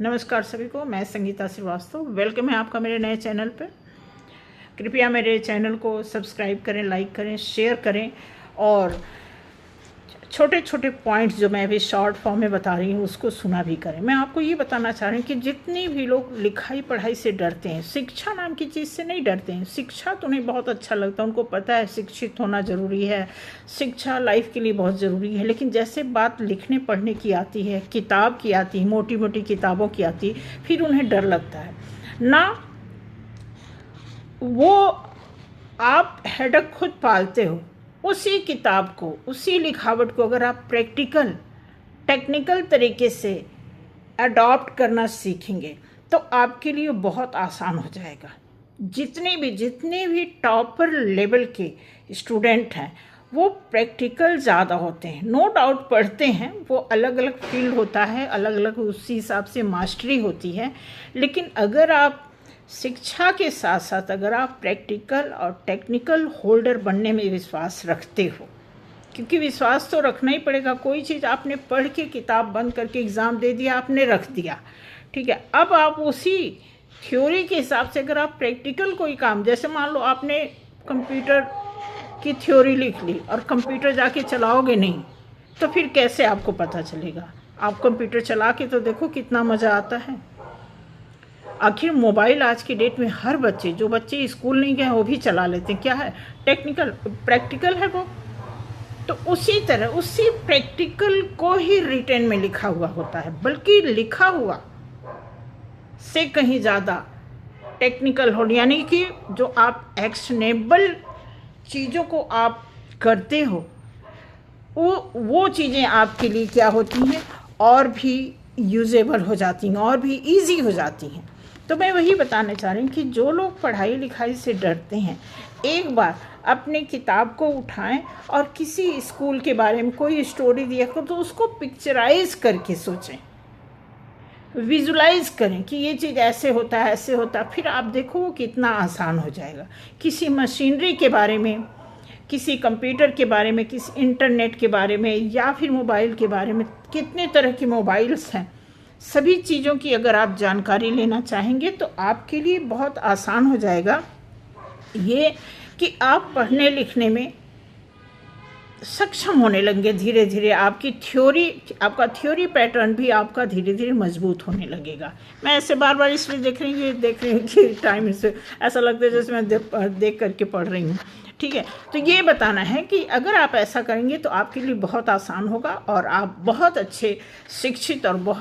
नमस्कार सभी को, मैं संगीता श्रीवास्तव। वेलकम है आपका मेरे नए चैनल पर। कृपया मेरे चैनल को सब्सक्राइब करें, लाइक करें, शेयर करें और छोटे छोटे पॉइंट्स जो मैं अभी शॉर्ट फॉर्म में बता रही हूँ उसको सुना भी करें। मैं आपको ये बताना चाह रही हूँ कि जितने भी लोग लिखाई पढ़ाई से डरते हैं, शिक्षा नाम की चीज़ से नहीं डरते हैं। शिक्षा तो उन्हें बहुत अच्छा लगता है, उनको पता है शिक्षित होना ज़रूरी है, शिक्षा लाइफ के लिए बहुत ज़रूरी है। लेकिन जैसे बात लिखने पढ़ने की आती है, किताब की आती है, मोटी मोटी किताबों की आती है, फिर उन्हें डर लगता है ना। वो आप हेडक खुद पालते हो। उसी किताब को, उसी लिखावट को अगर आप प्रैक्टिकल टेक्निकल तरीके से अडॉप्ट करना सीखेंगे तो आपके लिए बहुत आसान हो जाएगा। जितने भी टॉपर लेवल के स्टूडेंट हैं वो प्रैक्टिकल ज़्यादा होते हैं। नो डाउट पढ़ते हैं, वो अलग अलग फील्ड होता है, अलग अलग उसी हिसाब से मास्टरी होती है। लेकिन अगर आप शिक्षा के साथ साथ अगर आप प्रैक्टिकल और टेक्निकल होल्डर बनने में विश्वास रखते हो, क्योंकि विश्वास तो रखना ही पड़ेगा। कोई चीज़ आपने पढ़ के किताब बंद करके एग्ज़ाम दे दिया, आपने रख दिया, ठीक है। अब आप उसी थ्योरी के हिसाब से अगर आप प्रैक्टिकल कोई काम, जैसे मान लो आपने कंप्यूटर की थ्योरी लिख ली और कंप्यूटर जाके चलाओगे नहीं, तो फिर कैसे आपको पता चलेगा? आप कंप्यूटर चला के तो देखो कितना मज़ा आता है। आखिर मोबाइल आज की डेट में हर बच्चे, जो बच्चे स्कूल नहीं गए वो भी चला लेते हैं। क्या है? टेक्निकल, प्रैक्टिकल है वो। तो उसी तरह उसी प्रैक्टिकल को ही रिटन में लिखा हुआ होता है, बल्कि लिखा हुआ से कहीं ज़्यादा टेक्निकल हो, यानी कि जो आप एक्शनेबल चीज़ों को आप करते हो वो चीज़ें आपके लिए क्या होती हैं, और भी यूजेबल हो जाती हैं, और भी इजी हो जाती हैं। तो मैं वही बताना चाह रही हूँ कि जो लोग पढ़ाई लिखाई से डरते हैं, एक बार अपने किताब को उठाएं और किसी स्कूल के बारे में कोई स्टोरी दिया तो उसको पिक्चराइज करके सोचें, विजुलाइज करें कि ये चीज़ ऐसे होता है, ऐसे होता है। फिर आप देखो वो कितना आसान हो जाएगा। किसी मशीनरी के बारे में, किसी कंप्यूटर के बारे में, किसी इंटरनेट के बारे में, या फिर मोबाइल के बारे में, कितने तरह के मोबाइल्स हैं, सभी चीज़ों की अगर आप जानकारी लेना चाहेंगे तो आपके लिए बहुत आसान हो जाएगा ये कि आप पढ़ने लिखने में सक्षम होने लगेंगे। धीरे धीरे आपका थ्योरी पैटर्न भी आपका धीरे धीरे मजबूत होने लगेगा। मैं ऐसे बार बार इसलिए देख रही हूँ कि टाइम से ऐसा लगता है जैसे मैं देख करके पढ़ रही हूँ, ठीक है। तो ये बताना है कि अगर आप ऐसा करेंगे तो आपके लिए बहुत आसान होगा और आप बहुत अच्छे शिक्षित और बहुत